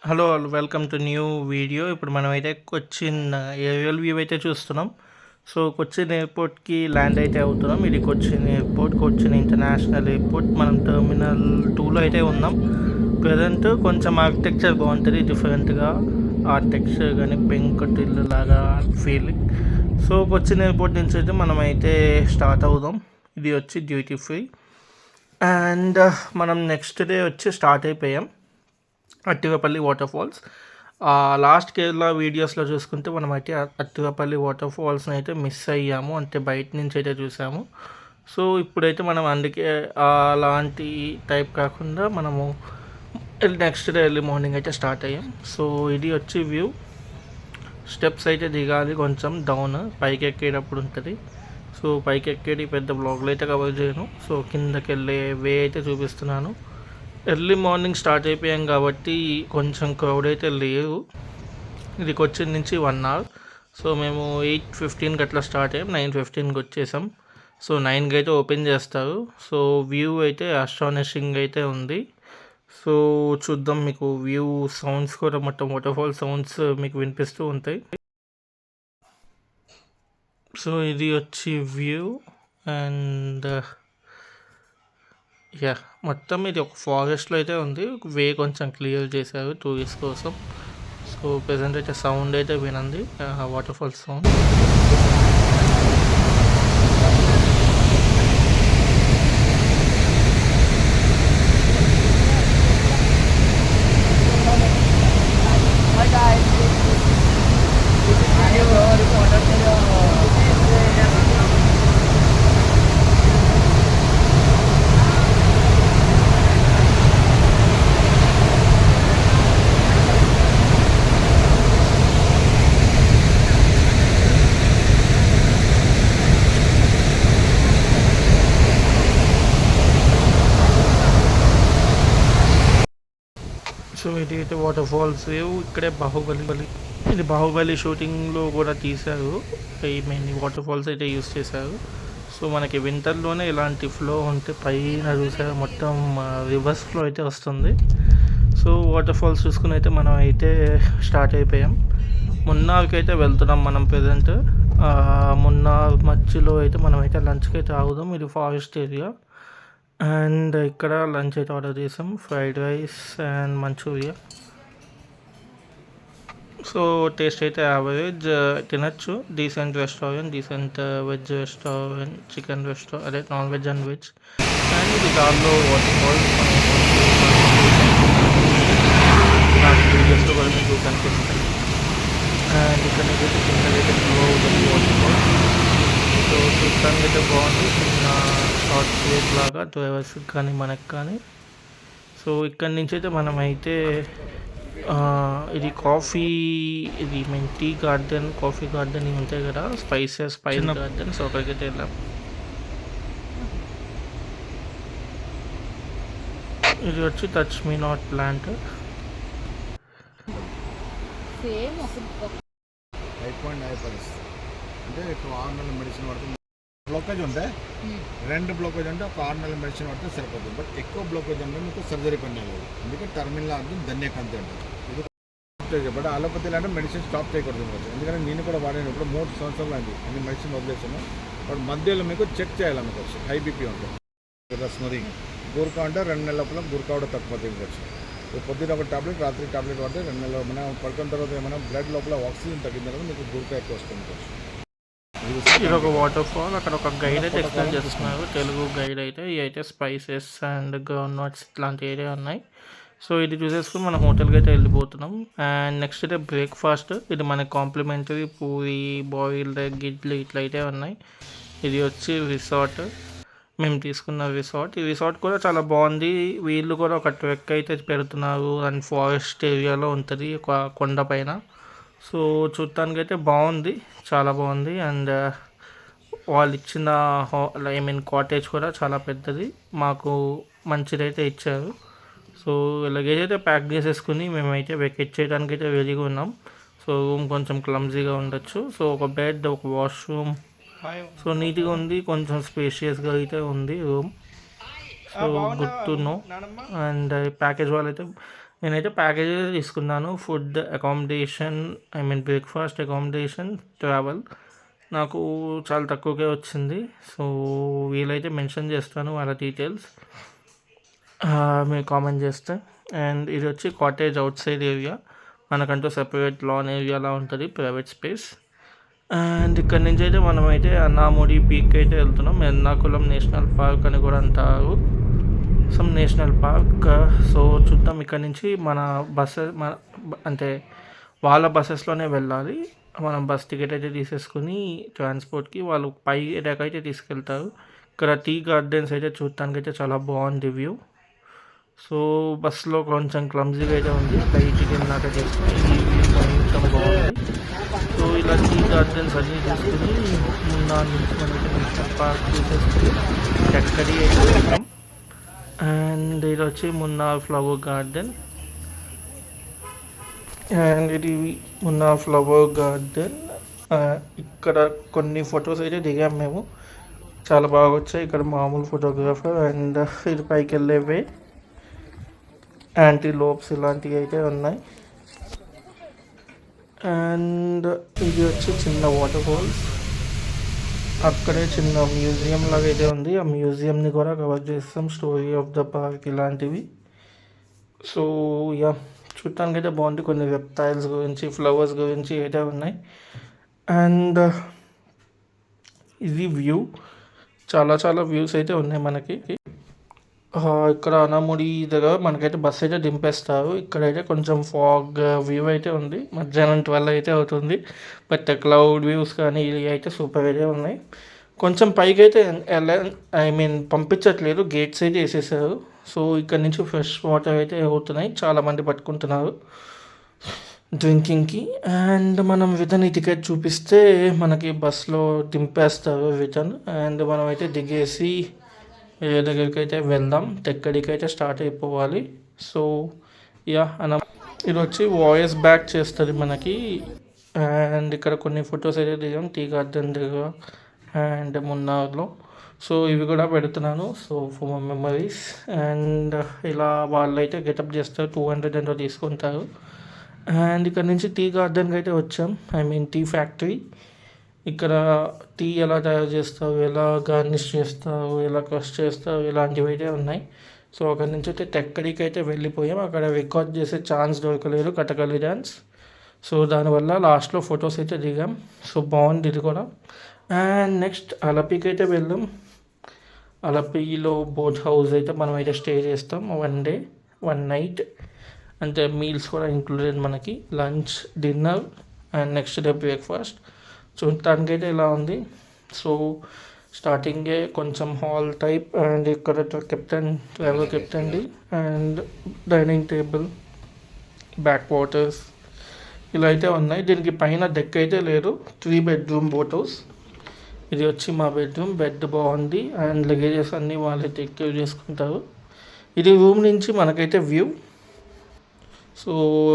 Hello all welcome to new video. ఇప్పుడు మనమైతే Cochin aerial view అయితే చూస్తున్నాం. సో కొచ్చిన్ ఎయిర్పోర్ట్కి ల్యాండ్ అయితే అవుతున్నాం. ఇది Cochin airport, Cochin international airport. మనం టెర్మినల్ 2లో అయితే ఉన్నాం. ప్రజెంట్ కొంచెం ఆర్కిటెక్చర్ బాగుంటుంది, డిఫరెంట్గా ఆర్కిటెక్చర్ కానీ పెంకుటిల్లు లాగా ఫీలింగ్. సో కొచ్చిన్ ఎయిర్పోర్ట్ నుంచి అయితే మనమైతే స్టార్ట్ అవుదాం. ఇది వచ్చి డ్యూటీ ఫ్రీ. అండ్ మనం నెక్స్ట్ డే వచ్చి స్టార్ట్ అయిపోయాం అట్టివపల్లి వాటర్ ఫాల్స్. లాస్ట్ కేరళ వీడియోస్లో చూసుకుంటే మనం అయితే అట్టివపల్లి వాటర్ ఫాల్స్ని అయితే మిస్ అయ్యాము, అంటే బయట నుంచి అయితే చూసాము. సో ఇప్పుడైతే మనం అందుకే అలాంటి టైప్ కాకుండా మనము నెక్స్ట్ డే ఎర్లీ మార్నింగ్ అయితే స్టార్ట్ అయ్యాం. సో ఇది వచ్చి వ్యూ. స్టెప్స్ అయితే దిగాలి, కొంచెం డౌన్ పైకి ఎక్కేటప్పుడు ఉంటుంది. సో పైకి ఎక్కేది పెద్ద బ్లాగ్లో అయితే కవర్ చేయను. సో కిందకి వెళ్ళే వే అయితే చూపిస్తున్నాను. ఎర్లీ మార్నింగ్ స్టార్ట్ అయిపోయాం కాబట్టి కొంచెం క్రౌడ్ అయితే లేవు. ఇది కొచ్చిన్ నుంచి 1 అవర్. సో మేము 8:15కి అట్లా స్టార్ట్ అయ్యాం, 9:15కి వచ్చేసాం. సో 9కి అయితే ఓపెన్ చేస్తారు. సో వ్యూ అయితే అస్టానిషింగ్ అయితే ఉంది. సో చూద్దాం, మీకు వ్యూ సౌండ్స్ కూడా మొత్తం వాటర్ఫాల్ సౌండ్స్ మీకు వినిపిస్తూ ఉంటాయి. సో ఇది వచ్చి వ్యూ. అండ్ మొత్తం ఇది ఒక ఫారెస్ట్లో అయితే ఉంది. వే కొంచెం క్లియర్ చేశారు టూరిస్ట్ కోసం. సో ప్రెజెంట్ అయితే సౌండ్ అయితే వినండి, వాటర్ఫాల్ సౌండ్. సో ఇది అయితే వాటర్ ఫాల్స్ వ్యూ. ఇక్కడే ఇది బాహుబలి షూటింగ్లో కూడా తీశారు. ఈ మెయిన్ వాటర్ ఫాల్స్ అయితే యూస్ చేశారు. సో మనకి వింటర్లోనే ఇలాంటి ఫ్లో ఉంటే పైన చూసారు మొత్తం రివర్స్ ఫ్లో అయితే వస్తుంది. సో వాటర్ ఫాల్స్ చూసుకుని అయితే మనం అయితే స్టార్ట్ అయిపోయాం. మున్నార్కి అయితే వెళ్తున్నాం మనం ప్రజెంట్. మున్నార్ మధ్యలో అయితే మనం అయితే లంచ్కి అయితే ఆగుదాం. ఇది ఫారెస్ట్ ఏరియా. అండ్ ఇక్కడ లంచ్ అయితే ఆర్డర్ చేసాం, fried rice and Manchuria. So taste అయితే యావరేజ్, తినచ్చు. Decent restaurant, decent veg restaurant, chicken restaurant, అదే non veg and veg. And ఇది దారిలో వాటర్ ఫాల్స్ నాకు వీడియోస్లో కూడా మీకు కనిపిస్తాయి. అండ్ ఇక్కడ నుంచి కిందకైతే ఫ్లో అవుతుంది వాటర్ ఫాల్స్. సో చూడటానికి అయితే బాగుంది, చిన్న షార్ట్ ప్లేస్ లాగా డ్రైవర్స్కి కానీ మనకు కానీ. సో ఇక్కడి నుంచి అయితే మనమైతే ఇది కాఫీ, ఇది మేము టీ గార్డెన్, కాఫీ గార్డెన్ ఇవి ఉంటాయి కదా, స్పైస్ గార్డెన్. సో అక్కడికైతే వెళ్ళాం. ఇది వచ్చి టచ్ మీ నాట్ ప్లాంట్. అంటే ఇప్పుడు 6 నెలల మెడిసిన్ పడుతుంది. బ్లోకేజ్ ఉంటే 2 బ్లోకేజ్ అంటే ఒక 6 నెలల మెడిసిన్ పడితే సరిపోతుంది. బట్ ఎక్కువ బ్లోకేజ్ అంటే మీకు సర్జరీ పని లేదు. అందుకే టర్మినల్ అంటే ధన్యకంతి అంటారు. ఇది బట్ అలోపతిలో అంటే మెడిసిన్ స్టాప్ చేయకూడదు. ఎందుకంటే నేను కూడా వాడాను, ఇప్పుడు 3 సంవత్సరాలు అయింది అన్ని మెడిసిన్ వదిలేసాను. బట్ మధ్యలో మీకు చెక్ చేయాలి, మీకు వచ్చి హై బీపీ ఉంటుంది, స్నోరింగ్. గురకా అంటే 2 నెలల లోపల గురకా కూడా తక్కువ దిగవచ్చు. పొద్దున ఒక టాబ్లెట్, రాత్రి టాబ్లెట్ పడితే 2 నెలలు మనం పడుకున్న తర్వాత ఏమైనా బ్లడ్ లోపల ఆక్సిజన్ తగ్గిన తర్వాత మీకు గురకా ఎక్కువ వస్తుంది. ఇది ఒక వాటర్ ఫాల్. అక్కడ ఒక గైడ్ అయితే ఎక్స్ప్లెయిన్ చేస్తున్నారు, తెలుగు గైడ్ అయితే. ఇవి అయితే స్పైసెస్ అండ్ గ్రౌండ్ నట్స్ ఇట్లాంటి ఏరియా ఉన్నాయి. సో ఇది చూసేసుకుని మనం హోటల్కి అయితే వెళ్ళిపోతున్నాం. And next day breakfast. ఇది మనకి complimentary puri, boiled egg, idli ఇట్లా అయితే ఉన్నాయి. ఇది వచ్చి రిసార్ట్, మేము తీసుకున్న రిసార్ట్. ఈ రిసార్ట్ కూడా చాలా బాగుంది. వీళ్ళు కూడా ఒక ట్రెక్ అయితే పెడుతున్నారు అండ్ ఫారెస్ట్ ఏరియాలో ఉంటుంది, ఒక కొండ పైన. సో చూడటానికి అయితే బాగుంది, చాలా బాగుంది. అండ్ వాళ్ళు ఇచ్చిన కాటేజ్ కూడా చాలా పెద్దది, మాకు మంచిదైతే ఇచ్చారు. సో లగేజ్ అయితే ప్యాక్ చేసేసుకుని మేమైతే వెకేట్ చేయడానికి అయితే రెడీగా ఉన్నాం. సో రూమ్ కొంచెం క్లమ్జీగా ఉండొచ్చు. సో ఒక బెడ్, ఒక వాష్రూమ్, సో నీట్గా ఉంది, కొంచెం స్పేషియస్గా అయితే ఉంది room. So good to know. And package వాళ్ళు అయితే నేనైతే ప్యాకేజెస్ తీసుకున్నాను. Food, accommodation, breakfast, accommodation, travel. నాకు చాలా తక్కువకే వచ్చింది. సో, వీలైతే మెన్షన్ చేస్తాను వాళ్ళ డీటెయిల్స్ మీరు కామెంట్ చేస్తే. అండ్ ఇది వచ్చి కాటేజ్ అవుట్ సైడ్ ఏరియా. మనకంటూ సెపరేట్ లాన్ ఏరియాలా ఉంటుంది, ప్రైవేట్ స్పేస్. అండ్ ఇక్కడ నుంచి అయితే మనమైతే అన్నాముడి పీక్ అయితే వెళ్తున్నాం. ఎర్నాకుళం నేషనల్ పార్క్ అని కూడా అంటారు, సమ్ నేషనల్ పార్క్. సో చూద్దాం. ఇక్కడ నుంచి మన అంటే వాళ్ళ బస్సెస్లోనే వెళ్ళాలి. మనం బస్ టికెట్ అయితే తీసేసుకుని ట్రాన్స్పోర్ట్కి వాళ్ళు పై ఏరియాకి అయితే తీసుకెళ్తారు. ఇక్కడ టీ గార్డెన్స్ అయితే చూడటానికి అయితే చాలా బాగుంది వ్యూ. సో బస్సులో కొంచెం క్లమ్జీగా అయితే ఉంది, బయటికి వెళ్ళినాక చేస్తే ఈ వ్యూ కొంచెం బాగుంది. సో ఇలా టీ గార్డెన్స్ అన్నీ చూసుకుని మున్నార్ నుంచి మనకి నేషనల్ పార్క్ చూసేసుకుని ఎక్కడి అయితే వెళ్తాం. అండ్ ఇది వచ్చి మున్నార్ ఫ్లవర్ గార్డెన్. అండ్ ఇది మున్నార్ ఫ్లవర్ గార్డెన్. ఇక్కడ కొన్ని ఫొటోస్ అయితే దిగాం మేము, చాలా బాగా వచ్చాయి. ఇక్కడ మామూలు ఫోటోగ్రాఫర్. అండ్ ఇది పైకి వెళ్ళేవే యాంటీలోప్స్ ఇలాంటివి అయితే ఉన్నాయి. అండ్ ఇది వచ్చి చిన్న వాటర్ ఫాల్స్. అక్కడే చిన్న మ్యూజియం లాగా అయితే ఉంది, ఆ మ్యూజియంని కూడా కవర్ చేస్తాం, స్టోరీ ఆఫ్ ద పార్క్ ఇలాంటివి. సో యా, చూడటానికి అయితే బాగుంది. కొన్ని రెప్టైల్స్ గురించి, ఫ్లవర్స్ గురించి అయితే ఉన్నాయి. అండ్ ఇది వ్యూ, చాలా చాలా వ్యూస్ అయితే ఉన్నాయి మనకి. ఇక్కడ అనాముడి దగ్గర మనకైతే బస్ అయితే దింపేస్తారు. ఇక్కడైతే కొంచెం ఫాగ్ వ్యూ అయితే ఉంది. మధ్యాహ్నం 12 అయితే అవుతుంది, బట్ క్లౌడ్ వ్యూస్ కానీ ఇవి అయితే సూపర్ అయితే ఉన్నాయి. కొంచెం పైకి అయితే పంపించట్లేదు, గేట్స్ అయితే వేసేసారు. సో ఇక్కడ నుంచి ఫ్రెష్ వాటర్ అయితే అవుతున్నాయి, చాలామంది పట్టుకుంటున్నారు డ్రింకింగ్కి. అండ్ మనం రిటర్న్ టికెట్ చూపిస్తే మనకి బస్లో దింపేస్తారు రిటర్న్. అండ్ మనం అయితే దిగేసి ఏ దగ్గరికి అయితే వెళ్దాం, ఎక్కడికి అయితే స్టార్ట్ అయిపోవాలి. సో యా ఇది వచ్చి వాయిస్ బ్యాక్ చేస్తుంది మనకి. అండ్ ఇక్కడ కొన్ని ఫొటోస్ అయితే దిగాం టీ గార్డెన్ దగ్గర అండ్ మున్నార్లో. సో ఇవి కూడా పెడుతున్నాను, so for my memories. And ఇలా వాళ్ళు అయితే గెటప్ చేస్తారు, 200 ఎంతో తీసుకుంటారు. అండ్ ఇక్కడ నుంచి టీ గార్డెన్కి అయితే వచ్చాం, టీ ఫ్యాక్టరీ. ఇక్కడ టీ ఎలా తయారు చేస్తావు, ఎలా గార్నిష్ చేస్తావు, ఎలా క్రష్ చేస్తావు, ఇలాంటివి అయితే ఉన్నాయి. సో అక్కడి నుంచి అయితే టెక్కడికి అయితే వెళ్ళిపోయాం. అక్కడ రికార్డ్ చేసే ఛాన్స్ దొరకలేదు, కథకళి డ్యాన్స్. సో దానివల్ల లాస్ట్లో ఫొటోస్ అయితే దిగాం. సో బాగుంది ఇది కూడా. అండ్ నెక్స్ట్ అలపికి అయితే వెళ్ళాం. అలపిలో బోట్ హౌస్ అయితే మనం అయితే స్టే చేస్తాం 1 డే 1 నైట్. అంటే మీల్స్ కూడా ఇంక్లూడెడ్ మనకి, lunch, dinner and next day breakfast. చూడటానికైతే ఇలా ఉంది. సో స్టార్టింగే కొంచెం హాల్ టైప్. అండ్ ఇక్కడ ట్రావెల్ కెప్టెన్ది and dining table, backwaters ఇలా అయితే ఉన్నాయి. దీనికి పైన డెక్ అయితే లేదు. 3 బెడ్రూమ్ బోట్ హౌస్. ఇది వచ్చి మా బెడ్రూమ్. బెడ్ బాగుంది అండ్ లగేజెస్ అన్నీ వాళ్ళే టేక్ కేర్ చేసుకుంటారు. ఇది రూమ్ నుంచి మనకైతే వ్యూ. సో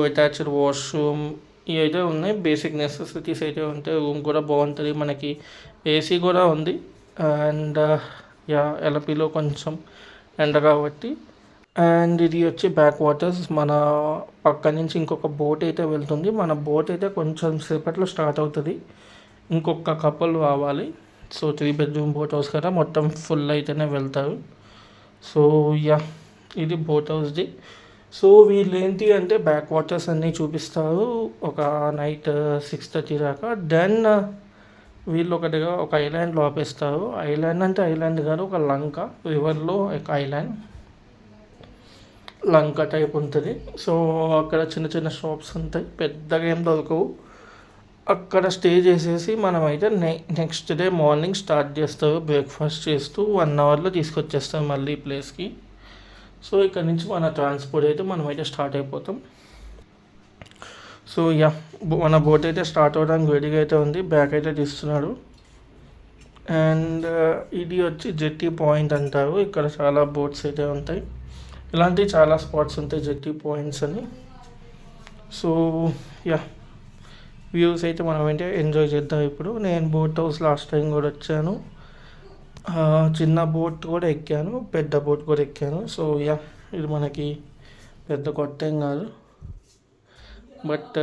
అటాచ్డ్ వాష్రూమ్ ఇవి అయితే ఉన్నాయి, బేసిక్ నెసెసిటీస్ అయితే ఉంటాయి. రూమ్ కూడా బాగుంటుంది, మనకి ఏసీ కూడా ఉంది. అండ్ యా, ఎలపిలో కొంచెం ఎండ కాబట్టి. అండ్ ఇది వచ్చి బ్యాక్ వాటర్స్. మన పక్క నుంచి ఇంకొక బోట్ అయితే వెళ్తుంది. మన బోట్ అయితే కొంచెం సేపట్లో స్టార్ట్ అవుతుంది, ఇంకొక కపుల్ రావాలి. సో 3 బెడ్రూమ్ బోట్ హౌస్ కదా, మొత్తం ఫుల్ అయితేనే వెళ్తారు. సో యా, ఇది బోట్ హౌస్ది. సో వీళ్ళు ఏంటి అంటే బ్యాక్ వాటర్స్ అన్నీ చూపిస్తారు ఒక నైట్ 6:30 దాకా. దెన్ వీళ్ళు ఒక ఐలాండ్లో ఆపేస్తారు. ఐలాండ్ అంటే ఐలాండ్ కాదు, ఒక లంక, రివర్లో ఒక ఐలాండ్ లంక టైప్ ఉంటుంది. సో అక్కడ చిన్న చిన్న షాప్స్ ఉంటాయి, పెద్దగా ఏం దొరకవు. అక్కడ స్టే చేసేసి మనమైతే నెక్స్ట్ డే మార్నింగ్ స్టార్ట్ చేస్తారు. బ్రేక్ఫాస్ట్ చేస్తూ 1 అవర్లో తీసుకొచ్చేస్తాం మళ్ళీ ఈ ప్లేస్కి. సో ఇక్కడ నుంచి మన ట్రాన్స్పోర్ట్ అయితే మనమైతే స్టార్ట్ అయిపోతాం. సో యా, మన బోట్ అయితే స్టార్ట్ అవ్వడానికి రెడీగా అయితే ఉంది. బ్యాక్ అయితే తీస్తున్నాడు. అండ్ ఇది వచ్చి జెట్టి పాయింట్ అంటారు. ఇక్కడ చాలా బోట్స్ అయితే ఉంటాయి, ఇలాంటివి చాలా స్పాట్స్ ఉంటాయి జెట్టి పాయింట్స్ అని. సో యా, వ్యూస్ అయితే మనం అయితే ఎంజాయ్ చేద్దాం ఇప్పుడు. నేను బోట్ హౌస్ లాస్ట్ టైం కూడా వచ్చాను, చిన్న బోట్ కూడా ఎక్కాను, పెద్ద బోట్ కూడా ఎక్కాను. సో యా, ఇది మనకి పెద్ద కొత్త ఏం కాదు. బట్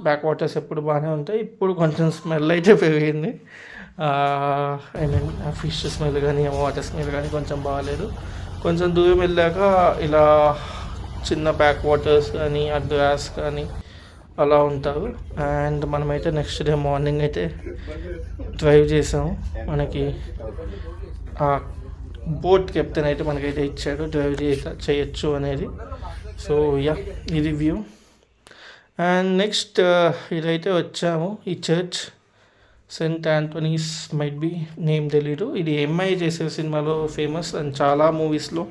బ్యాక్ వాటర్స్ ఎప్పుడు బాగానే ఉంటాయి. ఇప్పుడు కొంచెం స్మెల్ అయితే పెరిగింది. ఐ మీన్ ఫిష్ స్మెల్ కానీ వాటర్ స్మెల్ కానీ కొంచెం బాగాలేదు. కొంచెం దూరం వెళ్ళాక ఇలా చిన్న బ్యాక్ వాటర్స్ కానీ ఆ గ్రాస్ కానీ అలా ఉంటారు. అండ్ మనమైతే నెక్స్ట్ డే మార్నింగ్ అయితే డ్రైవ్ చేసాము. మనకి ఆ బోట్ కెప్టెన్ అయితే మనకైతే ఇచ్చాడు డ్రైవ్ చేయొచ్చు అనేది. సో యా, ఇది వ్యూ. అండ్ నెక్స్ట్ ఇదైతే వచ్చాము. ఈ church Saint Anthony's might be name తెలీదు. ఇది ఎంఐ చేసే సినిమాలో ఫేమస్ అండ్ చాలా మూవీస్లో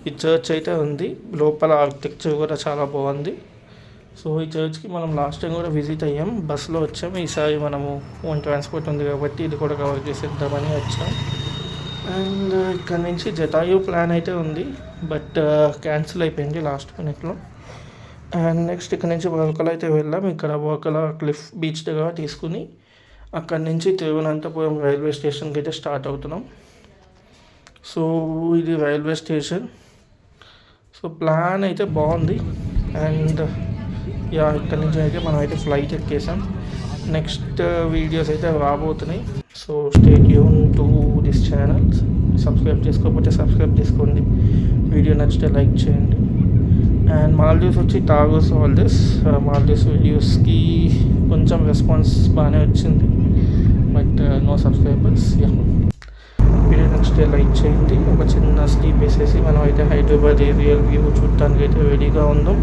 ఈ చర్చ్ అయితే ఉంది. లోపల ఆర్కిటెక్చర్ కూడా చాలా బాగుంది. సో ఈ చర్చ్కి మనం లాస్ట్ టైం కూడా విజిట్ అయ్యాం, బస్సులో వచ్చాము. ఈసారి మనము ఓన్ ట్రాన్స్పోర్ట్ ఉంది కాబట్టి ఇది కూడా కవర్ చేసేద్దామని వచ్చాం. అండ్ ఇక్కడ నుంచి జటాయు ప్లాన్ అయితే ఉంది, బట్ క్యాన్సిల్ అయిపోయింది లాస్ట్ మినిట్లో. అండ్ నెక్స్ట్ ఇక్కడ నుంచి వర్కల అయితే వెళ్ళాం. ఇక్కడ వర్కల క్లిఫ్ బీచ్ దగ్గర తీసుకుని అక్కడి నుంచి తిరువనంతపురం రైల్వే స్టేషన్కి అయితే స్టార్ట్ అవుతున్నాం. సో ఇది రైల్వే స్టేషన్. సో ప్లాన్ అయితే బాగుంది. అండ్ యా, ఇక్కడ నుంచి అయితే మనం అయితే ఫ్లైట్ ఎక్కేసాం. నెక్స్ట్ వీడియోస్ అయితే రాబోతున్నాయి. So stay tune to this channel. Subscribe చేసుకోకపోతే సబ్స్క్రైబ్ చేసుకోండి. వీడియో నచ్చితే లైక్ చేయండి. అండ్ మాల్దీవ్స్ వచ్చి టాగోస్ మాల్దీవ్స్ వీడియోస్కి కొంచెం రెస్పాన్స్ బాగానే వచ్చింది, but no subscribers. Yeah, video నచ్చితే లైక్ చేయండి. ఒక చిన్న స్లీప్ వేసేసి మనం అయితే హైదరాబాద్ ఏరియల్ వ్యూ చూడటానికి అయితే రెడీగా ఉందాం.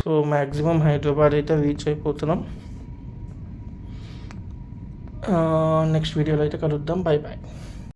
సో మ్యాక్సిమం హైదరాబాద్ అయితే రీచ్ అయిపోతున్నాం. నెక్స్ట్ వీడియోలో అయితే కలుద్దాం. Bye bye.